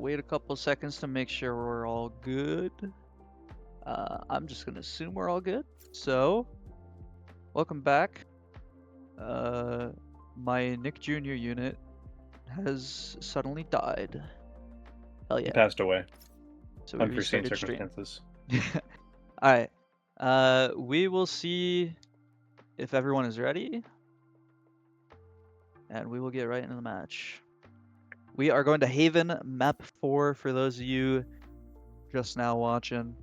wait a couple seconds to make sure we're all good. I'm just gonna assume we're all good. So, welcome back. My Nick Jr. unit has suddenly died. Hell He yeah. passed away. So we Unforeseen restarted stream. circumstances. Alright. We will see if everyone is ready. And we will get right into the match. We are going to Haven, map 4 for those of you just now watching.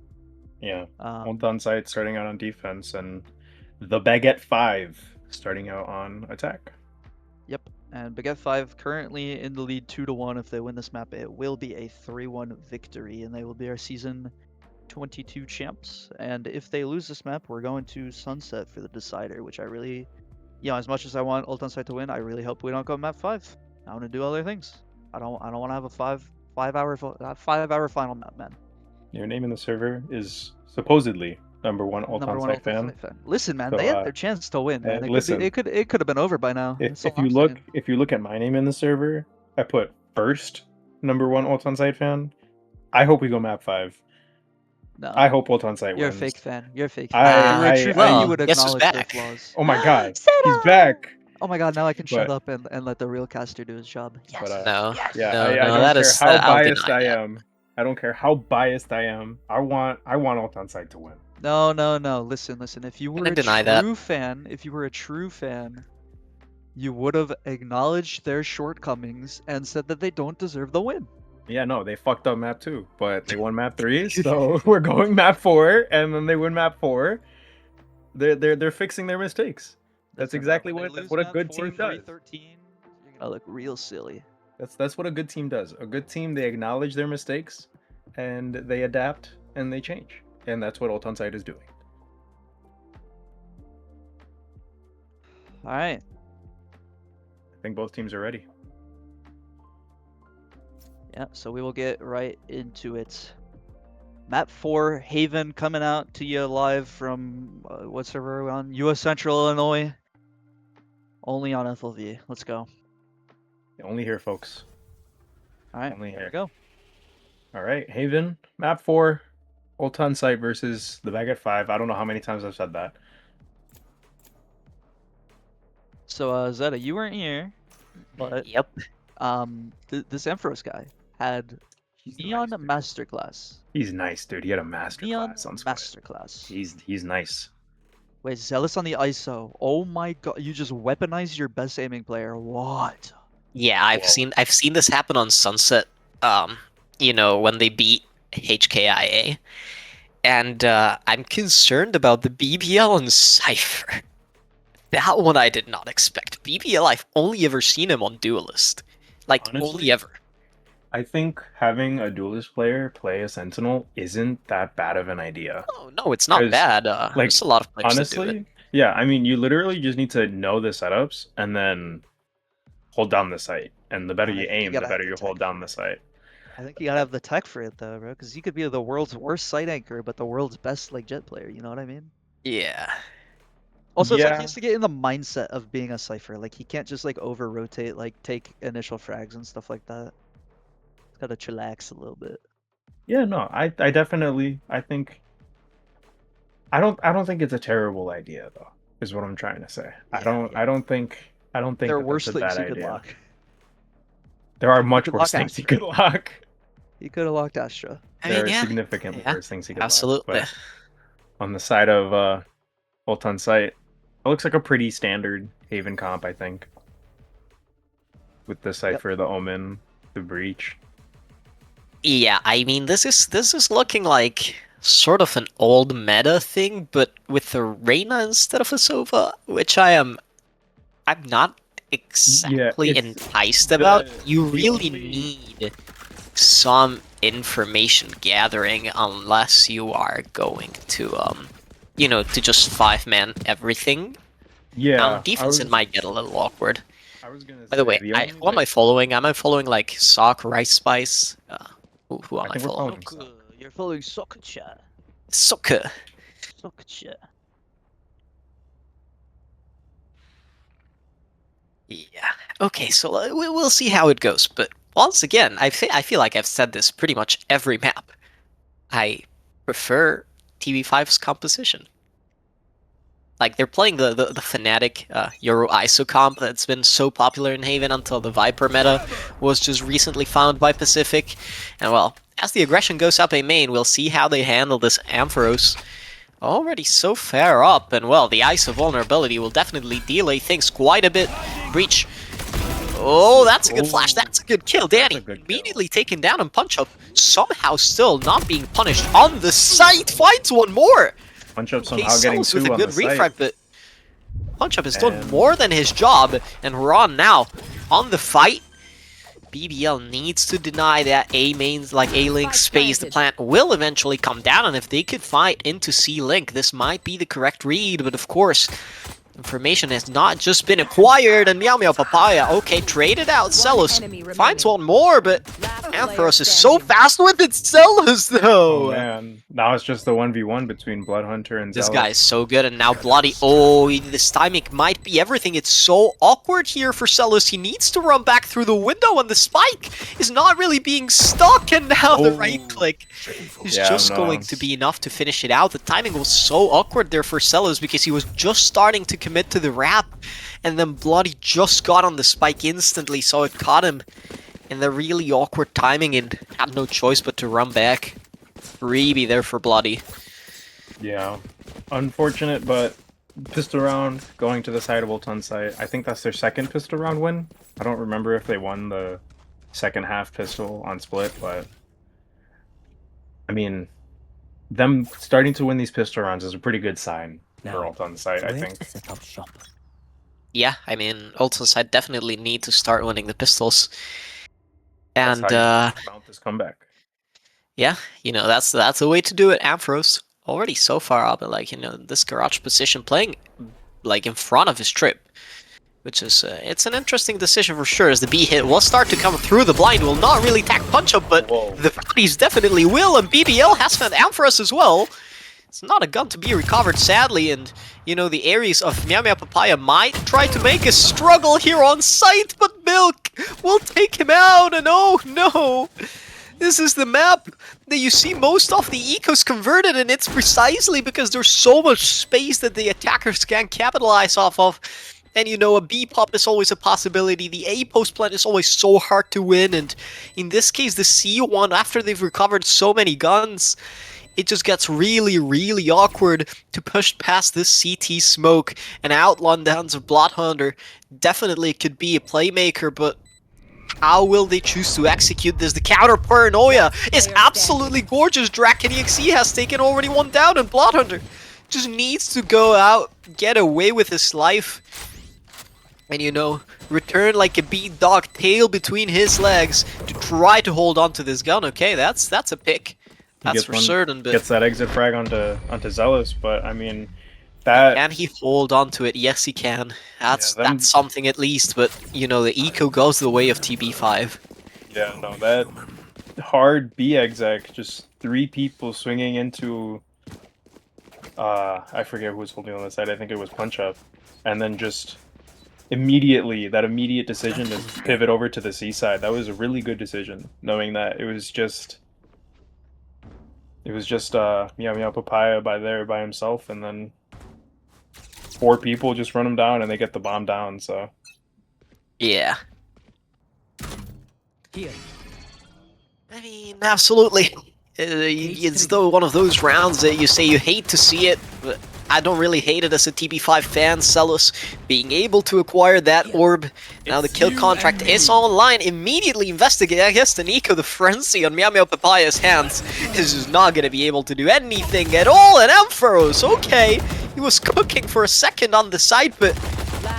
Yeah. On site starting out on defense, and the Baguette 5 starting out on attack. Yep, and Baguette 5 currently in the lead 2-1. If they win this map, it will be a 3-1 victory, and they will be our season 22 champs. And if they lose this map, we're going to Sunset for the decider, which I really, as much as I want Ult on site to win, I really hope we don't go map 5. I want to do other things. I don't want to have a five-hour final map, man. Your name in the server is supposedly #1 Number one ult-on-site fan. Listen, man, So, they had their chance to win, man. listen, It could have been over by now. if you look at my name in the server, I put first #1 ult-on-site fan. I hope we go map 5. No, I hope ult-on-site you're wins. a fake fan. You're a fake fan. If you were a true fan, you would guess who's acknowledge their back? flaws. Oh my god, he's back! Oh my god, now I can shut But- up and let the real caster do his job. Yes. But, No, yes. Yeah, no, I no, don't that care is how I'll biased deny I that. am. I don't care how biased I am. I want ult-on-site to win. No. Listen. If you were a deny that. true fan, you would have acknowledged their shortcomings and said that they don't deserve the win. Yeah, no, they fucked up map 2, but they won map 3, so we're going map 4, and then they win map 4. They're fixing their mistakes. That's exactly what a good team does. 13, you're gonna look real silly. That's what a good team does. A good team, they acknowledge their mistakes, and they adapt and they change, and that's what ult-on-site is doing. All right. I think both teams are ready. Yeah, so we will get right into it. Map 4, Haven, coming out to you live from, what server are we on? UOS Central, Illinois. Only on FLV. Let's go. Only here, folks. Alright, Only here here. we go. Alright, Haven, map 4, ult-on-site versus the Baguette 5. I don't know how many times I've said that. So, Zeta, you weren't here, but Yep. this Emphros guy had Neon Masterclass. He's nice, dude. He had a Neon masterclass on Square. Masterclass. He's nice. Wait, Zealous on the ISO. Oh my god, you just weaponized your best aiming player. What? Yeah, I've seen this happen on Sunset. When they beat HKIA, and I'm concerned about the BBL and Cypher. That one I did not expect. BBL, I've only ever seen him on Duelist. Like, Honestly, only ever. I think having a Duelist player play a Sentinel isn't that bad of an idea. Oh, no, it's not bad. There's a lot of players honestly, that do it. Yeah, I mean, you literally just need to know the setups and then hold down the site. And the better you aim, the better you hold down the site. I think you gotta have the tech for it though, bro, because you could be the world's worst site anchor, but the world's best like jet player. You know what I mean? Yeah. Also, it's like he has to get in the mindset of being a Cypher. Like he can't just like over rotate, like take initial frags and stuff like that. He's gotta chillax a little bit. Yeah, no, I definitely, I don't think it's a terrible idea though. Is what I'm trying to say. Yeah, I don't think there are that worse that's a things bad you could idea. lock. There are much could worse lock things you could lock. He could have locked Astra. There are significantly worse things he could absolutely. lock. But on the side of ult-on-site, it looks like a pretty standard Haven comp, I think. With the Cypher, the Omen, the Breach. Yeah, I mean, this is looking like sort of an old meta thing, but with a Reyna instead of a Sova, which I'm not exactly enticed about. You really need some information gathering unless you are going to to just 5-man everything. Yeah. On defense it might get a little awkward. I was gonna say, by the way, who am I following? Am I following like Sock, Rice Spice? Who am I following? You're following Soccer. Soccer. Yeah. Okay, so we'll see how it goes, but once again, I feel like I've said this pretty much every map. I prefer TB5's composition. Like, they're playing the Fnatic Euro ISO comp that's been so popular in Haven until the Viper meta was just recently found by Pacific. And well, as the aggression goes up A main, we'll see how they handle this Ampharos. Already so far up, and well, the ISO vulnerability will definitely delay things quite a bit. Breach. Oh, that's a good flash. That's a good kill. Danny immediately taken down and Punch Up. Somehow still not being punished on the site. Finds one more. Punch Up somehow getting two with a on good the refrag, site. but Punch Up has done more than his job, and we're on now on the fight. BBL needs to deny that A mains, like A link space. The plant will eventually come down, and if they could fight into C link, this might be the correct read. But of course, information has not just been acquired, and Meow Meow Papaya, okay, traded out. Celos finds one more, but Ampharos is so fast with it. Celos, though. Oh man, now it's just the 1v1 between Bloodhunter and This Zealous. guy is so good, and now Bloody. Oh, this timing might be everything. It's so awkward here for Celos. He needs to run back through the window, and the spike is not really being stuck. And now the right click is just going to be enough to finish it out. The timing was so awkward there for Celos because he was just starting to commit to the wrap, and then Bloody just got on the spike instantly, so it caught him in the really awkward timing and had no choice but to run back. Freebie there for Bloody. Yeah, unfortunate, but pistol round going to the side of Ulton site. I think that's their second pistol round win. I don't remember if they won the second half pistol on split, but I mean, them starting to win these pistol rounds is a pretty good sign for Ulton site, I think. Yeah, I mean, Ultimate side definitely need to start winning the pistols. And That's how you mount this comeback. yeah, you know, that's a way to do it. Ampharos already so far up, but like, you know, this garage position playing like in front of his trip, which is it's an interesting decision for sure. As the B hit will start to come through, the blind will not really attack Punch Up, but the bodies definitely will, and BBL has found Ampharos as well. It's not a gun to be recovered, sadly, and, you know, the Ares of Meow Meow Papaya might try to make a struggle here on site, but Milk will take him out, and oh no! This is the map that you see most of the ecos converted, and it's precisely because there's so much space that the attackers can't capitalize off of. And you know, a B pop is always a possibility, the A post plant is always so hard to win, and in this case the C one, after they've recovered so many guns, it just gets really, really awkward to push past this CT smoke, and Outlaw Downs of Bloodhunter definitely could be a playmaker, but how will they choose to execute this? The counter paranoia is absolutely gorgeous. Draken EXE has taken already one down, and Bloodhunter just needs to go out, get away with his life, and, you know, return like a beat dog, tail between his legs to try to hold on to this gun. Okay, that's a pick. That's for certain, but gets that exit frag onto Zealous, but I mean, that can he hold on to it? Yes, he can. That's something at least. But you know, the eco goes the way of TB5. Yeah, no, that hard B exec, just 3 people swinging into. I forget who was holding on the side. I think it was Punch Up, and then just immediately that immediate decision to pivot over to the C side. That was a really good decision, knowing that it was just. Meow Meow Papaya by himself, and then 4 people just run him down and they get the bomb down, so. Yeah. Here. I mean, absolutely. It's though one of those rounds that you say you hate to see it, but I don't really hate it as a TB5 fan. Celos being able to acquire that orb. Now the kill contract is online. Immediately investigate. I guess the Nico, the frenzy on Meow Meow Papaya's hands is just not going to be able to do anything at all. And Ampharos, okay, he was cooking for a second on the side, but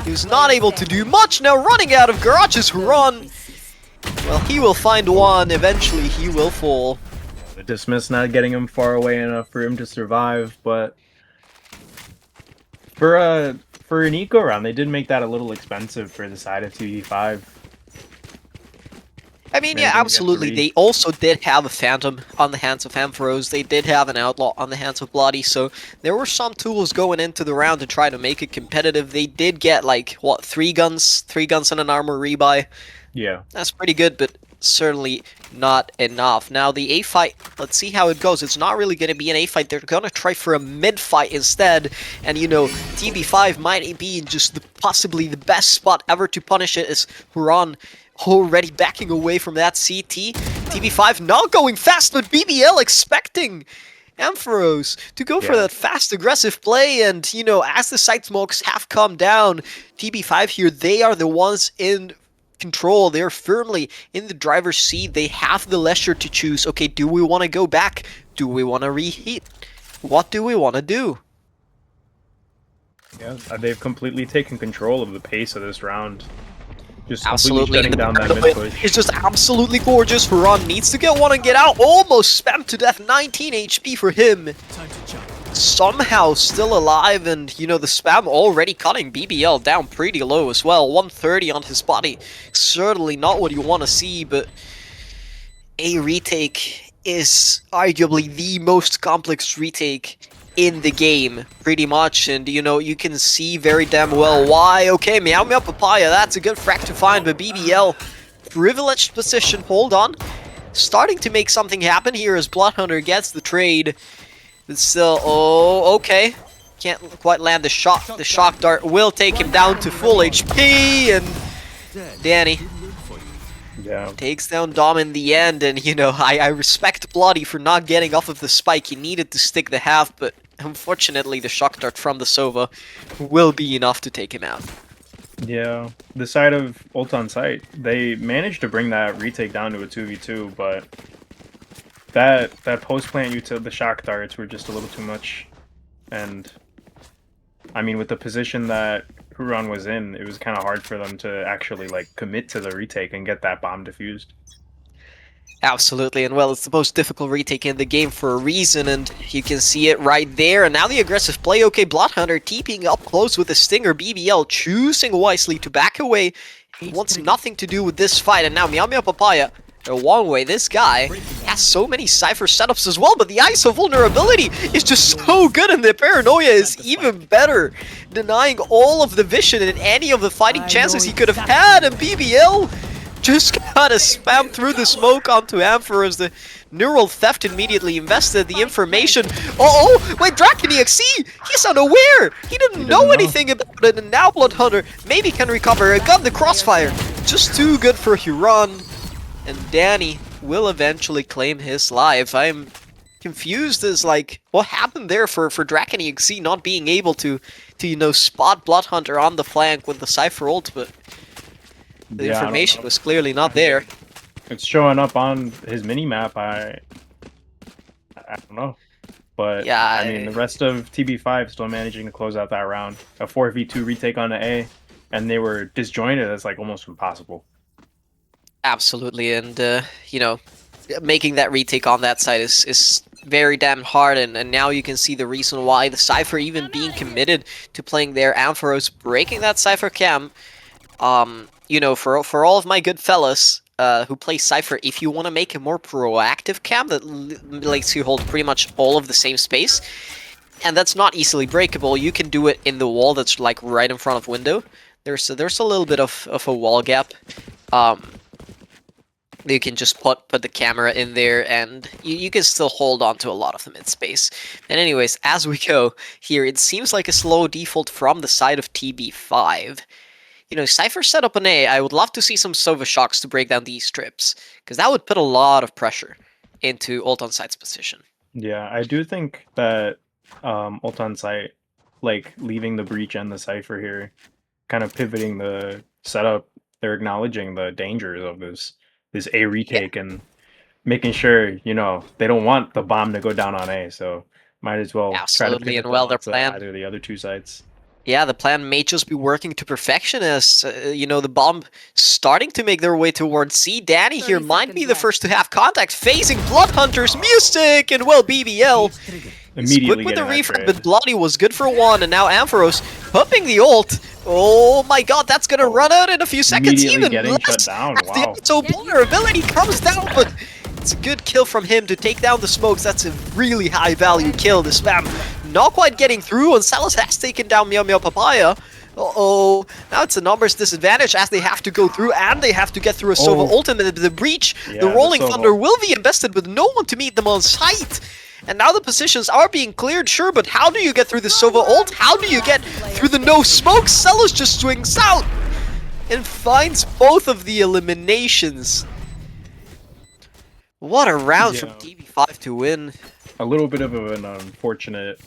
he was not able to do much. Now running out of garages, run. Well, he will find one. Eventually, he will fall. The dismiss not getting him far away enough for him to survive, but for an eco round, they did make that a little expensive for the side of TB5. I mean, yeah, absolutely. They also did have a Phantom on the hands of Ampharos. They did have an Outlaw on the hands of Bloody, so there were some tools going into the round to try to make it competitive. They did get, like, what, 3 guns? 3 guns and an armor rebuy. Yeah. That's pretty good, but certainly not enough. Now the A fight, let's see how it goes. It's not really going to be an A fight. They're going to try for a mid fight instead. And you know, TB5 might be in just possibly the best spot ever to punish it, as Huron already backing away from that CT. TB5 not going fast, but BBL expecting Ampharos to go for that fast aggressive play. And you know, as the side smokes have come down, TB5 here, they are the ones in control. They're firmly in the driver's seat. They have the leisure to choose. Okay, do we want to go back? Do we want to reheat? What do we want to do? Yeah, they've completely taken control of the pace of this round. Just absolutely shutting down that mid push. It's just absolutely gorgeous. Huron needs to get one and get out. Almost spammed to death. 19 HP for him. Somehow still alive, and you know, the spam already cutting BBL down pretty low as well. 130 on his body. Certainly not what you want to see, but a retake is arguably the most complex retake in the game, pretty much. And you know, you can see very damn well why. Okay, Meow Meow Papaya, that's a good frag to find, but BBL, privileged position, hold on. Starting to make something happen here as Bloodhunter gets the trade. But still, oh, okay. Can't quite land the shot. The shock dart will take him down to full HP, and Danny takes down Dom in the end. And you know, I respect Bloody for not getting off of the spike. He needed to stick the half, but unfortunately the shock dart from the Sova will be enough to take him out. Yeah, the side of ult on site, they managed to bring that retake down to a 2v2, but that post plant utility, the shock darts were just a little too much. And I mean, with the position that Huron was in, it was kind of hard for them to actually like commit to the retake and get that bomb defused. Absolutely, and well, it's the most difficult retake in the game for a reason, and you can see it right there. And now the aggressive play. Okay, Bloodhunter TPing up close with the Stinger. BBL choosing wisely to back away. He wants nothing to do with this fight, and now Meow Meow Papaya, a one way. This guy has so many Cypher setups as well, but the ISO vulnerability is just so good, and the paranoia is even better, denying all of the vision and any of the fighting chances he could have had. And BBL just gotta spam through the smoke onto Ampher as the neural theft immediately invested the information. Oh, wait, DrakenEXE! He's unaware! He didn't know anything about it, and now Bloodhunter maybe can recover. Got the crossfire. Just too good for Huron. And Danny will eventually claim his life. I'm confused as like what happened there for DrakenEXE not being able to you know, spot Bloodhunter on the flank with the Cypher ult, but the information was clearly not there. It's showing up on his minimap. I don't know. But yeah, I mean, the rest of TB5 still managing to close out that round. A 4v2 retake on the A, and they were disjointed. That's like almost impossible. Absolutely, and you know, making that retake on that side is very damn hard, and now you can see the reason why the Cypher even being committed to playing there. Ampharos breaking that Cypher cam. You know, for all of my good fellas who play Cypher, if you want to make a more proactive cam that lets you hold pretty much all of the same space, and that's not easily breakable, you can do it in the wall that's like right in front of window. There's a little bit of a wall gap. You can just put the camera in there, and you can still hold on to a lot of the mid space. And anyways, as we go here, it seems like a slow default from the side of TB5. You know, Cypher set up an A. I would love to see some Sova shocks to break down these strips, because that would put a lot of pressure into ult on site's position. Yeah, I do think that ult on site, like leaving the breach and the Cypher here, kind of pivoting the setup, they're acknowledging the dangers of this A retake and making sure, you know, they don't want the bomb to go down on A, so might as well try to pivot their plan, either the other two sites. Yeah, the plan may just be working to perfection as, you know, the bomb starting to make their way towards C. Danny here might be the first to have contact, facing Bloodhunter's music, and well, BBL is quick with the refrag, but Bloody was good for one, and now Ampharos pumping the ult. Oh my god, that's gonna run out in a few seconds, even getting shut down. Wow. So vulnerability comes down, but it's a good kill from him to take down the smokes. That's a really high value kill. The spam not quite getting through, and Salas has taken down Meow Meow Papaya. Uh-oh, now it's a numbers disadvantage as they have to go through and they have to get through a Sova ultimate. The breach, Yeah, the Rolling Sova. Thunder will be invested with no one to meet them on sight. And now the positions are being cleared, sure, but how do you get through the Sova ult? How do you get through the no smoke? Celis just swings out and finds both of the eliminations. What a round from TB5 to win. A little bit of an unfortunate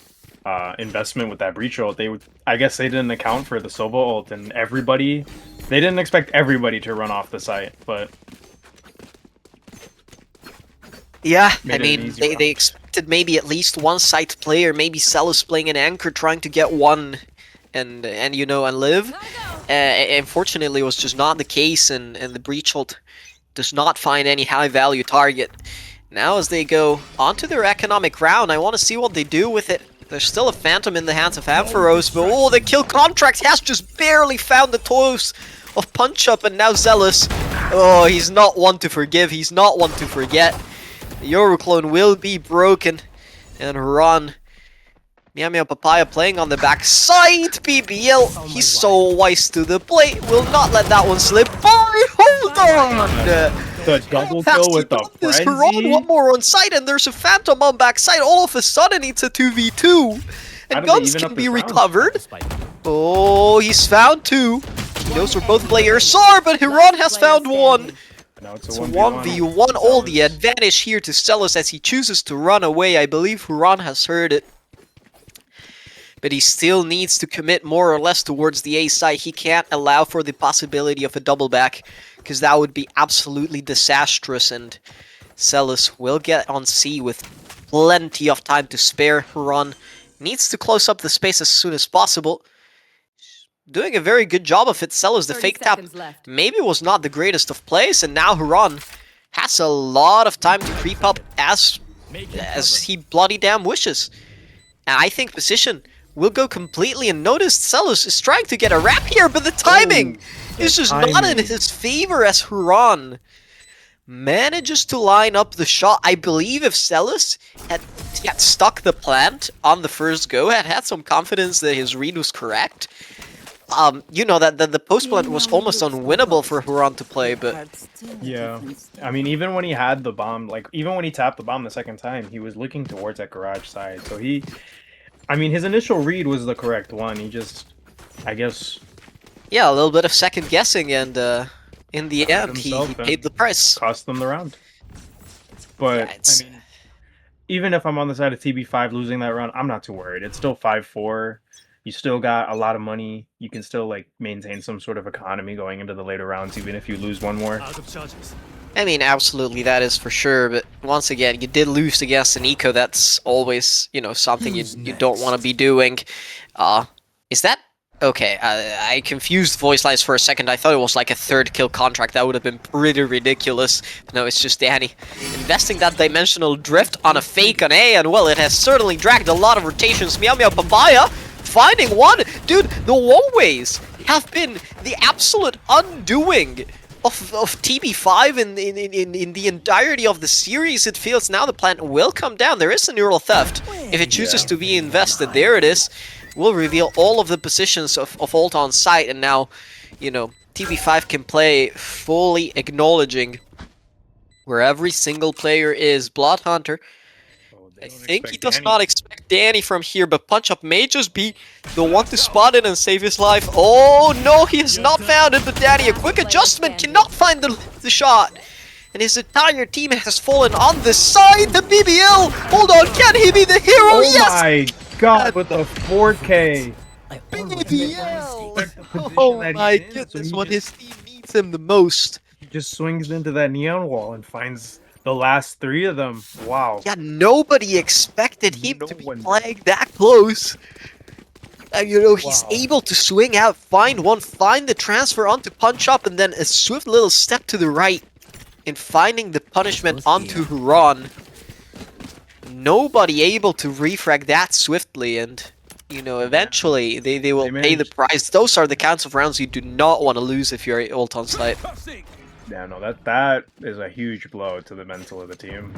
investment with that breach ult. I guess they didn't account for the Sova ult and everybody. They didn't expect everybody to run off the site, but yeah, I mean, they expected maybe at least one site player, maybe Celis playing an anchor trying to get one and live. Unfortunately, it was just not the case, and the breach ult does not find any high value target. Now as they go onto their economic round, I want to see what they do with it. There's still a Phantom in the hands of Ampharos, but oh, the kill contract has just barely found the toes of Punch Up, and now Zealous. Oh, he's not one to forgive, he's not one to forget. The Euroclone will be broken, and run. Meow Meow Papaya playing on the backside. BBL, he's so wise to the plate, will not let that one slip by. Hold on! The double kill with the frenzy. One more on site, and there's a Phantom on backside. All of a sudden, it's a 2v2. And guns can be recovered. Oh, he's found two. He knows where both players are, but Hiran has found one. Now it's a 1v1. All the advantage here to Celis as he chooses to run away. I believe Huron has heard it. But he still needs to commit more or less towards the A side. He can't allow for the possibility of a double back, because that would be absolutely disastrous, and Celis will get on C with plenty of time to spare. Huron needs to close up the space as soon as possible. Doing a very good job of it. Celis, the fake tap, maybe was not the greatest of plays, and now Huron has a lot of time to creep up as he bloody damn wishes. And I think position will go completely unnoticed. Celis is trying to get a wrap here, but the timing is just not in his favor as Huron manages to line up the shot. I believe if Celis had stuck the plant on the first go, had some confidence that his read was correct, that the post plant was almost unwinnable for Huron to play, but yeah, I mean, even when he had the bomb, even when he tapped the bomb the second time, he was looking towards that garage side, so his initial read was the correct one. He just, I guess, yeah, a little bit of second guessing, and in the end, he paid the price. Cost them the round. But I mean, even if I'm on the side of TB5 losing that round, I'm not too worried. It's still 5-4. You still got a lot of money. You can still maintain some sort of economy going into the later rounds, even if you lose one more. I mean, absolutely, that is for sure. But once again, you did lose against an eco. That's always, something you don't want to be doing. Is that okay? I confused voice lines for a second. I thought it was like a third kill contract. That would have been pretty ridiculous. But no, it's just Danny investing that dimensional drift on a fake on A, and well, it has certainly dragged a lot of rotations. Meow Meow Papaya finding one. Dude, the one-ways have been the absolute undoing of TB5 in the entirety of the series. It feels now the plant will come down. There is a neural theft. If it chooses to be invested, there it is. Will reveal all of the positions of ult on site, and now, TB5 can play fully acknowledging where every single player is. Blood Hunter, I think he does not expect Danny from here, but Punch Up may just be the one to spot it and save his life. Oh no, he has not found it, but Danny, a quick adjustment, cannot find the shot. And his entire team has fallen on the side. The BBL, hold on, can he be the hero? Oh yes! My god, with the 4K. BBL! Oh my goodness, when his team needs him the most. He just swings into that neon wall and finds the last three of them. Wow. Yeah, nobody expected him to be playing that close. And he's able to swing out, find one, find the transfer onto Punch Up, and then a swift little step to the right in finding the punishment onto Huron. Nobody able to refrag that swiftly, and eventually they will pay the price. Those are the kinds of rounds you do not want to lose if you're ult on site. Yeah, no, that is a huge blow to the mental of the team.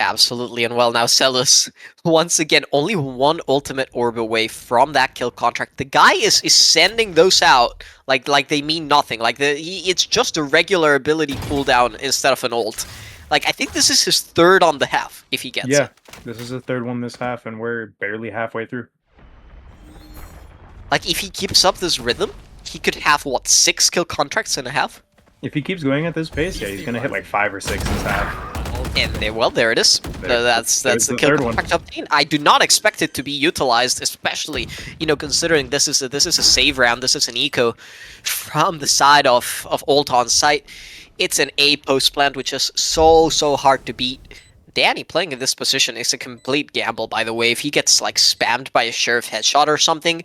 Absolutely, and well, now Celis, once again, only one ultimate orb away from that kill contract. The guy is sending those out like they mean nothing. Like it's just a regular ability cooldown instead of an ult. Like I think this is his third on the half if he gets it. Yeah, this is the third one this half, and we're barely halfway through. Like if he keeps up this rhythm, he could have what 6 kill contracts in a half. If he keeps going at this pace, yeah, he's gonna hit like 5 or 6 this half. And well, there it is. That's the kill contract obtained. I do not expect it to be utilized, especially considering this is a save round. This is an eco from the side of ult on site. It's an A post plant, which is so hard to beat. Danny playing in this position is a complete gamble, by the way. If he gets like spammed by a sheriff headshot or something,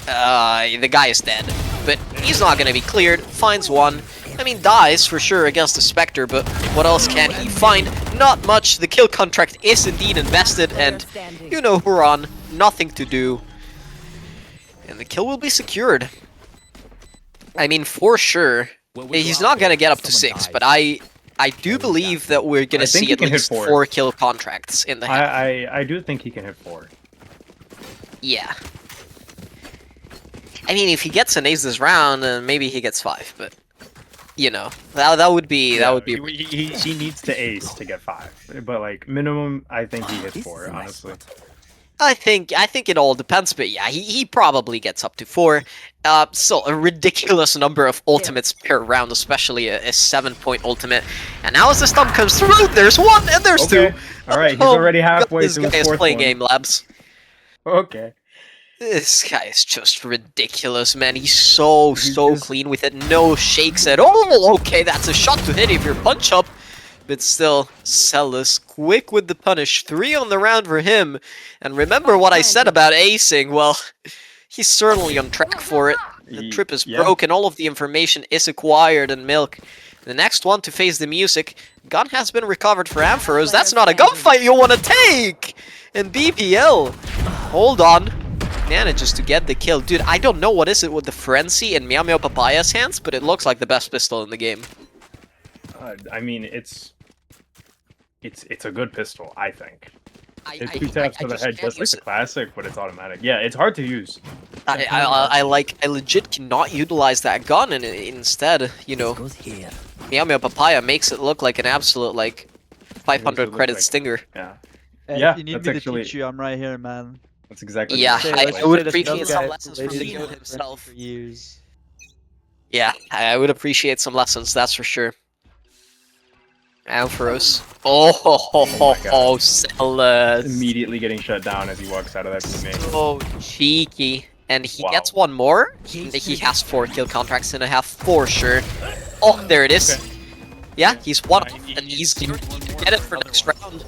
the guy is dead. But he's not gonna be cleared. Finds one. I mean, dies for sure against the Spectre, but what else can he find? Not much. The kill contract is indeed invested, and you know Huron, nothing to do. And the kill will be secured. I mean, for sure, he's not gonna get up to 6, but I do believe that we're gonna see at least 4 kill contracts in the half. I do think he can hit 4. Yeah. I mean, if he gets an ace this round, then maybe he gets 5, but... that would be he needs to ace to get 5, but like minimum, I think he hits 4. Honestly, I think it all depends, but yeah, he probably gets up to 4. So a ridiculous number of ultimates per round, especially a 7-point ultimate. And now as the stun comes through, there's 1 and there's 2. All right, he's already halfway through his fourth playing game labs. Okay. This guy is just ridiculous, man. He's so clean with it. No shakes at all. Okay, that's a shot to hit if you're punch up. But still, Celis quick with the punish. 3 on the round for him. And remember what I said about acing. Well, he's certainly on track for it. The trip is broken. All of the information is acquired in Milk. The next one to face the music. Gun has been recovered for Ampharos. That's not a gunfight you want to take! And BPL. Hold on. Manages to get the kill. Dude, I don't know what is it with the Frenzy and Meow Meow Papaya's hands, but it looks like the best pistol in the game. I mean, it's a good pistol, I think. It's 2 taps to the head, just like the classic, but it's automatic. Yeah, it's hard to use. I legit cannot utilize that gun, and instead, Meow Meow Papaya makes it look like an absolute, like, 500 credit stinger. Yeah. If you need me to teach you, I'm right here, man. That's exactly. Yeah, I would appreciate some lessons from the goat himself. For years. Yeah, I would appreciate some lessons, that's for sure. Ampharos. Oh, Celis. Immediately getting shut down as he walks out of that teammate. Oh, cheeky. And he gets one more. He has 4 kill contracts and a half for sure. Oh, there it is. Okay. Yeah, he's 1 off, and he's going to get it for next round.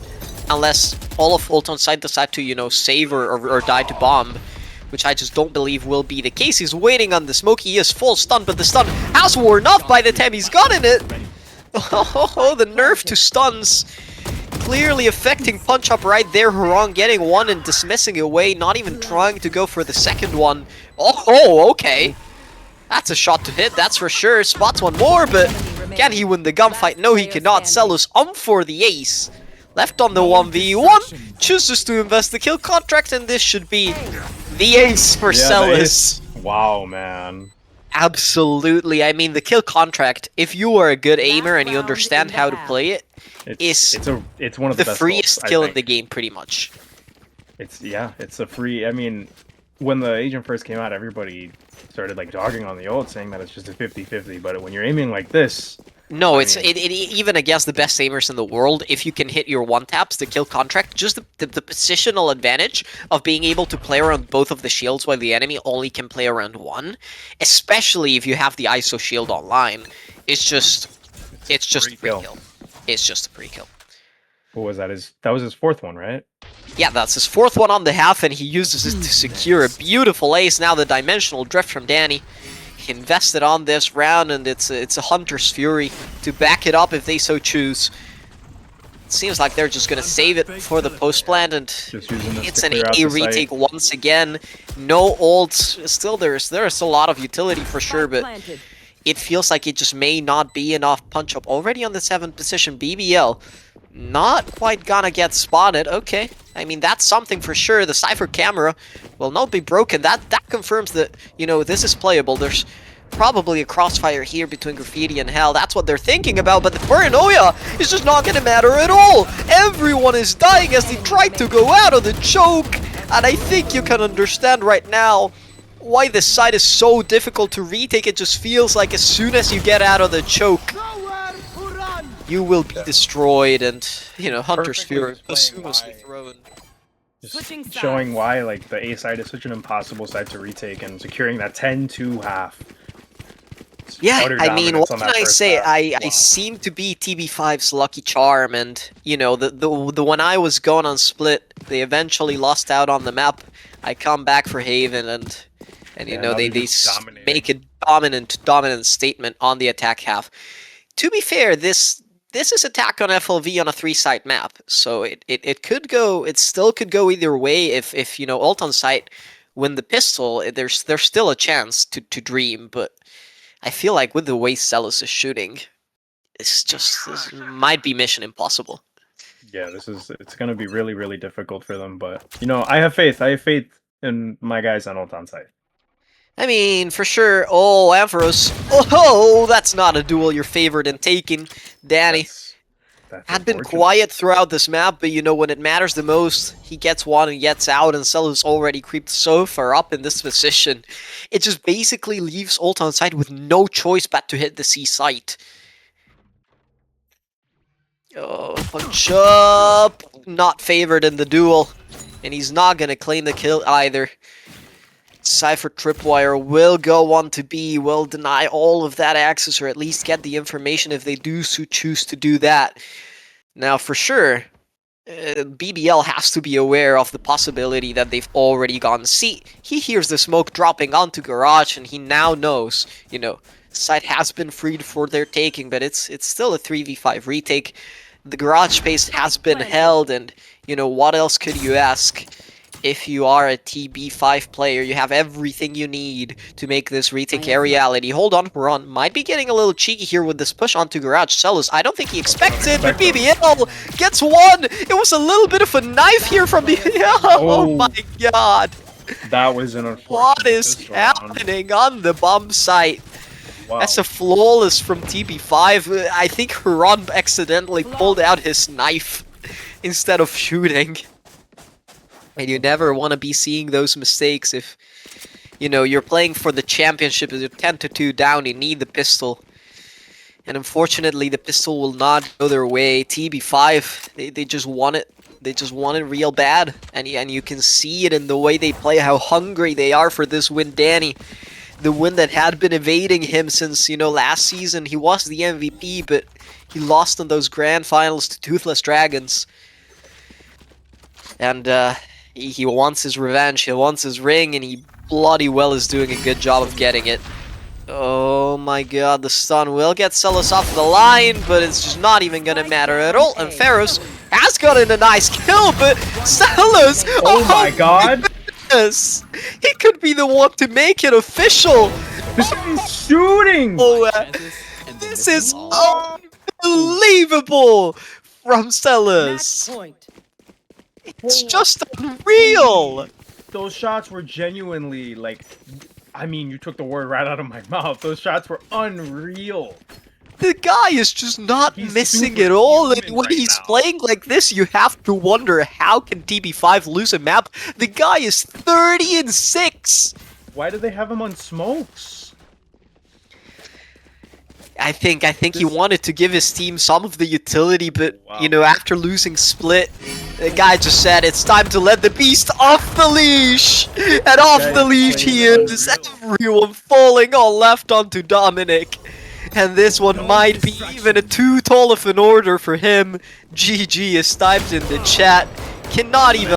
Unless all of ult on site decide to, save or die to bomb. Which I just don't believe will be the case. He's waiting on the smoke. He is full stun, but the stun has worn off by the time he's gotten it. Oh, the nerf to stuns. Clearly affecting punch up right there. Huron getting 1 and dismissing it away. Not even trying to go for the second one. Oh, okay. That's a shot to hit, that's for sure. Spots 1 more, but can he win the gunfight? No, he cannot. Celis for the ace. Left on the 1v1, chooses to invest the kill contract, and this should be the ace for Celis. Wow, man. Absolutely. I mean, the kill contract, if you are a good aimer and you understand how to play it, it's one of the freest kill in the game, pretty much. It's a free. I mean, when the agent first came out, everybody started like dogging on the ult, saying that it's just a 50-50. But when you're aiming like this. No, even against the best aimers in the world, if you can hit your one-taps, the kill contract, just the positional advantage of being able to play around both of the shields while the enemy only can play around one, especially if you have the ISO shield online, it's just a free kill. It's just a free kill. What was that? That was his 4th one, right? Yeah, that's his 4th one on the half, and he uses it to secure a beautiful ace. Now the dimensional drift from Danny. Invested on this round, and it's a Hunter's Fury to back it up if they so choose. It seems like they're just gonna save it for the post plant, and it's an A retake once again. No ults. Still, there's a lot of utility for sure, but it feels like it just may not be enough punch up already on the 7th position. BBL Not quite gonna get spotted. Okay. I mean, that's something for sure. The Cypher camera will not be broken. That confirms that, you know, this is playable. There's probably a crossfire here between Graffiti and Hell. That's what they're thinking about, but the paranoia is just not gonna matter at all. Everyone is dying as they try to go out of the choke, and I think you can understand right now why this side is so difficult to retake. It just feels like as soon as you get out of the choke, you will be destroyed, and, you know, Hunter's Fury posthumously thrown. Just showing why, like, the A side is such an impossible side to retake, and securing that 10-2 half. Yeah, I mean, what on can that I first say? half. I Wow. seem to be TB5's lucky charm, and, you know, the when I was going on split, they eventually lost out on the map. I come back for Haven, and you Yeah, know, now they they're just dominating. make a dominant statement on the attack half. To be fair, this is attack on FLV on a 3-site map, so it could go, it still could go either way. If you know, ult on site win the pistol, there's still a chance to dream, but I feel like with the way Celis is shooting, this might be mission impossible. Yeah, it's gonna be really, really difficult for them, but, you know, I have faith in my guys on ult on site. I mean, for sure. Oh, Ampharos. Oh, that's not a duel you're favored in taking. Danny That's had been unfortunate. quiet throughout this map, but you know, when it matters the most, he gets one and gets out, and Celo's already creeped so far up in this position. It just basically leaves ult on site with no choice but to hit the C site. Oh, punch up! Not favored in the duel, and he's not gonna claim the kill either. Cypher Tripwire will go on to B, will deny all of that access, or at least get the information if they do choose to do that. Now, for sure, BBL has to be aware of the possibility that they've already gone C. He hears the smoke dropping onto Garage, and he now knows, you know, site has been freed for their taking, but it's still a 3v5 retake. The Garage space has been held, and, you know, what else could you ask? If you are a TB5 player, you have everything you need to make this retake a reality. Hold on, Ron might be getting a little cheeky here with this push onto Garage Celos. I don't think he expects it, but BBL gets one! It was a little bit of a knife here from BBL! Oh my god! That was an unfortunate. What is happening on the bomb site? Wow. That's a flawless from TB5. I think Huron accidentally pulled out his knife instead of shooting. And you never want to be seeing those mistakes if, you know, you're playing for the championship. You're 10-2 down, you need the pistol. And unfortunately, the pistol will not go their way. TB5, they just want it. They just want it real bad. And you can see it in the way they play, how hungry they are for this win. Danny, the win that had been evading him since, you know, last season. He was the MVP, but he lost in those grand finals to Toothless Dragons. And, he wants his revenge, he wants his ring, and he bloody well is doing a good job of getting it. Oh my god, the stun will get Celos off the line, but it's just not even gonna matter at all. And Pharos has gotten a nice kill, but Celos! Oh my god! Goodness, he could be the one to make it official! This is shooting! Oh, this is unbelievable from Celos! It's just unreal! Those shots were genuinely, like, I mean, you took the word right out of my mouth. Those shots were unreal. The guy is just not He's missing super at all, and human when right he's now. playing like this, you have to wonder how can TB5 lose a map? The guy is 30-6! Why do they have him on smokes? I think he wanted to give his team some of the utility, but, Wow. you know, after losing split, the guy just said, it's time to let the beast off the leash! And off Guy the leash he played is! unreal. Everyone falling all left onto Dominic. And this one might be even a too tall of an order for him. GG is typed in the chat. Cannot even